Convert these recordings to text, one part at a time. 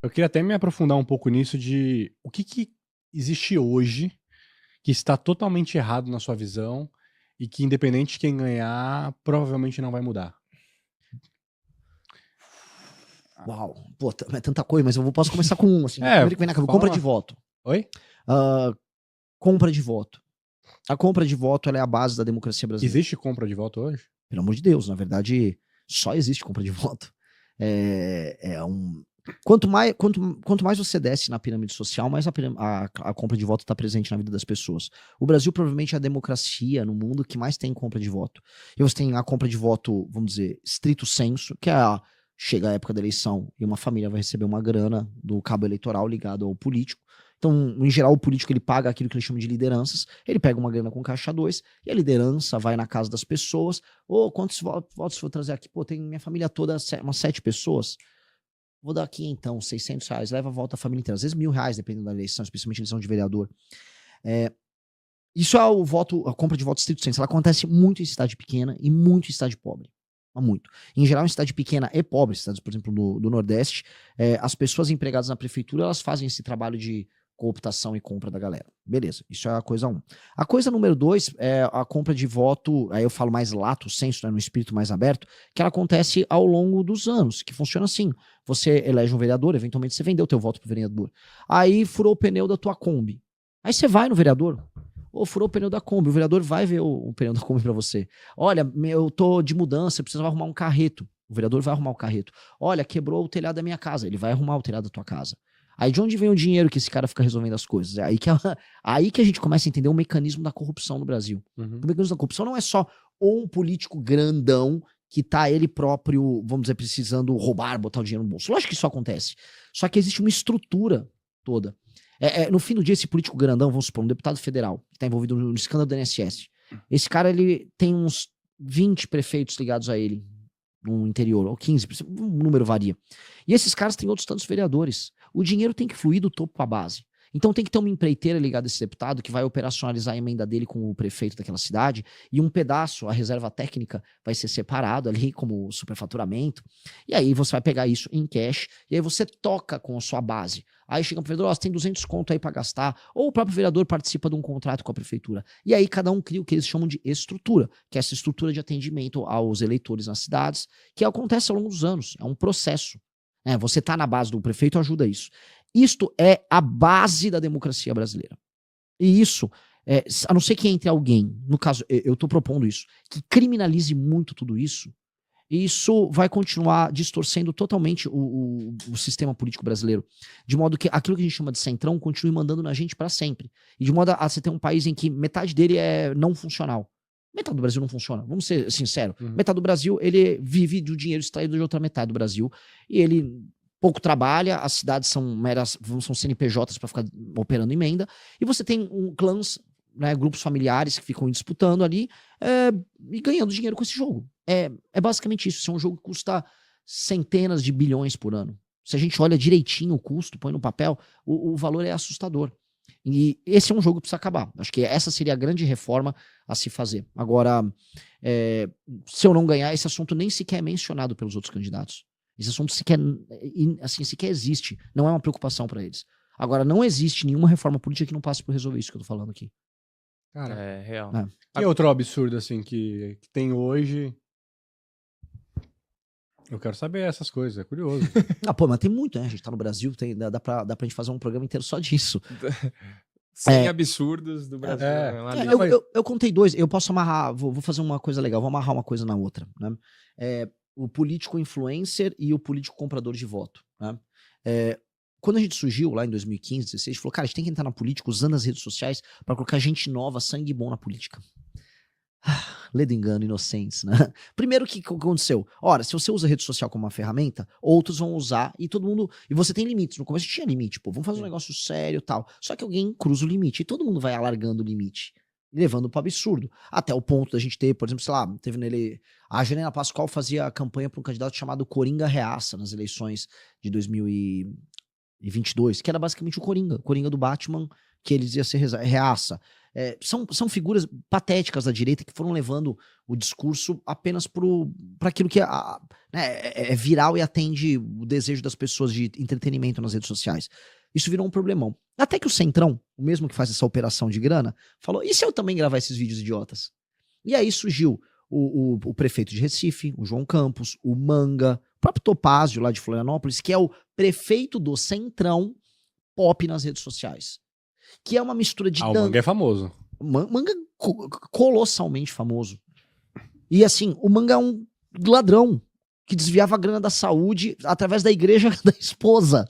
Eu queria até me aprofundar um pouco nisso de o que existe hoje que está totalmente errado na sua visão e que, independente de quem ganhar, provavelmente não vai mudar. Uau, pô, é tanta coisa, mas posso começar com um, assim. Primeiro que vem na cabeça, compra de voto. Oi? Compra de voto. A compra de voto, ela é a base da democracia brasileira. Existe compra de voto hoje? Pelo amor de Deus, na verdade, só existe compra de voto. Quanto mais você desce na pirâmide social, mais a compra de voto está presente na vida das pessoas. O Brasil provavelmente é a democracia no mundo que mais tem compra de voto. E você tem a compra de voto, vamos dizer, estrito sensu, que é chega a época da eleição e uma família vai receber uma grana do cabo eleitoral ligado ao político. Então, em geral, o político ele paga aquilo que ele chama de lideranças, ele pega uma grana com caixa 2 e a liderança vai na casa das pessoas. Quantos votos vou trazer aqui? Pô, tem minha família toda, umas 7 pessoas. Vou dar aqui então, R$600, leva a volta a família inteira. Às vezes R$1.000, dependendo da eleição, especialmente eleição de vereador. Isso é a compra de voto estrito sensu. Ela acontece muito em cidade pequena e muito em cidade pobre. Muito. Em geral, em cidade pequena e pobre, cidades, por exemplo, do Nordeste, as pessoas empregadas na prefeitura, elas fazem esse trabalho de cooptação e compra da galera. Beleza, isso é a coisa 1. A coisa número 2 é a compra de voto, aí eu falo mais lato sensu, né, no espírito mais aberto, que ela acontece ao longo dos anos, que funciona assim. Você elege um vereador, eventualmente você vendeu o teu voto pro vereador. Aí furou o pneu da tua Kombi. Aí você vai no vereador, furou o pneu da Kombi, o vereador vai ver o pneu da Kombi pra você. Olha, eu tô de mudança, eu preciso arrumar um carreto. O vereador vai arrumar o carreto. Olha, quebrou o telhado da minha casa, ele vai arrumar o telhado da tua casa. Aí de onde vem o dinheiro que esse cara fica resolvendo as coisas? É aí que a gente começa a entender o mecanismo da corrupção no Brasil. O mecanismo da corrupção não é só um político grandão que tá ele próprio, vamos dizer, precisando roubar, botar o dinheiro no bolso. Lógico que isso acontece. Só que existe uma estrutura toda. No fim do dia, esse político grandão, vamos supor, um deputado federal, que tá envolvido no escândalo do INSS. Esse cara, ele tem uns 20 prefeitos ligados a ele no interior, ou 15, o número varia. E esses caras têm outros tantos vereadores. O dinheiro tem que fluir do topo para a base. Então tem que ter uma empreiteira ligada a esse deputado que vai operacionalizar a emenda dele com o prefeito daquela cidade, e um pedaço, a reserva técnica, vai ser separado ali como superfaturamento. E aí você vai pegar isso em cash, e aí você toca com a sua base. Aí chega pro vereador, você tem 200 conto aí para gastar, ou o próprio vereador participa de um contrato com a prefeitura. E aí cada um cria o que eles chamam de estrutura, que é essa estrutura de atendimento aos eleitores nas cidades, que acontece ao longo dos anos, é um processo. Você tá na base do prefeito, ajuda isso. Isto é a base da democracia brasileira. E isso, a não ser que entre alguém, no caso, eu estou propondo isso, que criminalize muito tudo isso, isso vai continuar distorcendo totalmente o sistema político brasileiro. De modo que aquilo que a gente chama de centrão continue mandando na gente para sempre. E de modo a você ter um país em que metade dele é não funcional. Metade do Brasil não funciona, vamos ser sinceros. Metade do Brasil, ele vive do dinheiro extraído de outra metade do Brasil. E ele pouco trabalha, as cidades são CNPJs para ficar operando emenda. E você tem clãs, né, grupos familiares que ficam disputando ali e ganhando dinheiro com esse jogo. É basicamente isso. Isso é um jogo que custa centenas de bilhões por ano. Se a gente olha direitinho o custo, põe no papel, o valor é assustador. E esse é um jogo que precisa acabar. Acho que essa seria a grande reforma a se fazer. Agora, se eu não ganhar, esse assunto nem sequer é mencionado pelos outros candidatos. Esse assunto sequer existe. Não é uma preocupação para eles. Agora, não existe nenhuma reforma política que não passe por resolver isso que eu tô falando aqui. Cara, é real. Que outro absurdo, assim, que tem hoje? Eu quero saber essas coisas, é curioso. Mas tem muito, né? A gente tá no Brasil, dá pra gente fazer um programa inteiro só disso. 100 absurdos do Brasil. Eu contei 2, eu posso amarrar, vou fazer uma coisa legal, vou amarrar uma coisa na outra, né? O político influencer e o político comprador de voto, né? Quando a gente surgiu lá em 2015, 2016, a gente falou, cara, a gente tem que entrar na política usando as redes sociais para colocar gente nova, sangue bom na política. Ledo engano, inocentes, né? Primeiro, o que aconteceu? Ora, se você usa a rede social como uma ferramenta, outros vão usar e todo mundo... E você tem limites. No começo tinha limite, vamos fazer um negócio sério e tal. Só que alguém cruza o limite e todo mundo vai alargando o limite, levando pro absurdo. Até o ponto da gente ter, por exemplo, sei lá, teve nele... A Janela Pascoal fazia campanha para um candidato chamado Coringa Reaça nas eleições de 2022, que era basicamente o Coringa do Batman, que eles iam ser reaça. São figuras patéticas da direita que foram levando o discurso apenas para aquilo que é viral e atende o desejo das pessoas de entretenimento nas redes sociais. Isso virou um problemão. Até que o Centrão, o mesmo que faz essa operação de grana, falou, e se eu também gravar esses vídeos idiotas? E aí surgiu o prefeito de Recife, o João Campos, o Manga, o próprio Topázio lá de Florianópolis, que é o prefeito do Centrão pop nas redes sociais. Que é uma mistura de... O Manga é famoso. Manga colossalmente famoso. E assim, o Manga é um ladrão que desviava a grana da saúde através da igreja da esposa.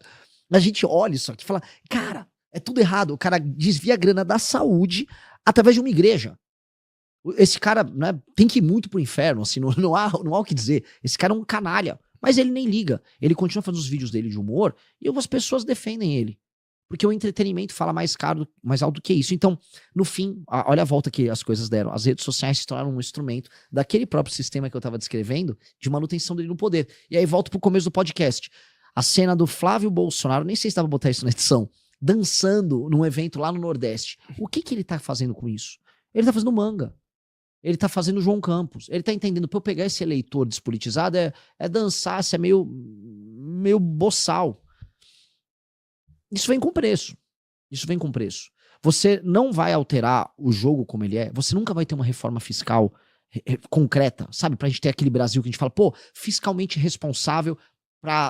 A gente olha isso aqui e fala, cara, é tudo errado. O cara desvia a grana da saúde através de uma igreja. Esse cara, né, tem que ir muito pro inferno, assim, não há o que dizer. Esse cara é um canalha, mas ele nem liga. Ele continua fazendo os vídeos dele de humor e as pessoas defendem ele. Porque o entretenimento fala mais alto do que isso. Então, no fim, olha a volta que as coisas deram. As redes sociais se tornaram um instrumento daquele próprio sistema que eu estava descrevendo de manutenção dele no poder. E aí volto pro começo do podcast. A cena do Flávio Bolsonaro, nem sei se dava pra botar isso na edição, dançando num evento lá no Nordeste. O que ele tá fazendo com isso? Ele tá fazendo Manga. Ele tá fazendo João Campos. Ele tá entendendo, pra eu pegar esse eleitor despolitizado, é dançar, isso é meio boçal. Isso vem com preço. Isso vem com preço. Você não vai alterar o jogo como ele é. Você nunca vai ter uma reforma fiscal concreta, sabe? Pra gente ter aquele Brasil que a gente fala, pô, fiscalmente responsável,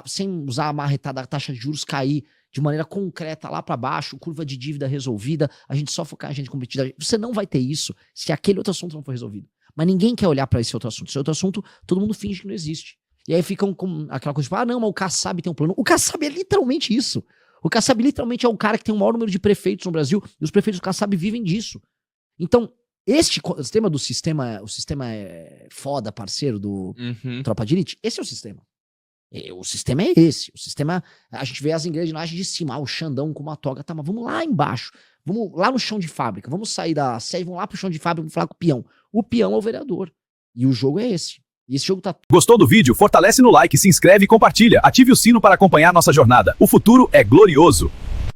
sem usar a marretada da taxa de juros cair de maneira concreta lá pra baixo, curva de dívida resolvida, a gente só focar em gente competitiva. Você não vai ter isso se aquele outro assunto não for resolvido. Mas ninguém quer olhar pra esse outro assunto. Esse outro assunto, todo mundo finge que não existe. E aí ficam com aquela coisa tipo, não, mas o Kassab tem um plano. O Kassab é literalmente isso. O Kassab literalmente é o cara que tem o maior número de prefeitos no Brasil, e os prefeitos do Kassab vivem disso. Então, o sistema é foda, parceiro do Tropa de Elite, esse é o sistema. O sistema é esse. O sistema, a gente vê as engrenagens de cima, o Xandão com uma toga, tá, mas vamos lá embaixo, vamos lá no chão de fábrica, vamos sair da sede, vamos lá pro chão de fábrica, vamos falar com o peão. O peão é o vereador. E o jogo é esse. E esse jogo tá... Gostou do vídeo? Fortalece no like, se inscreve e compartilha. Ative o sino para acompanhar nossa jornada. O futuro é glorioso.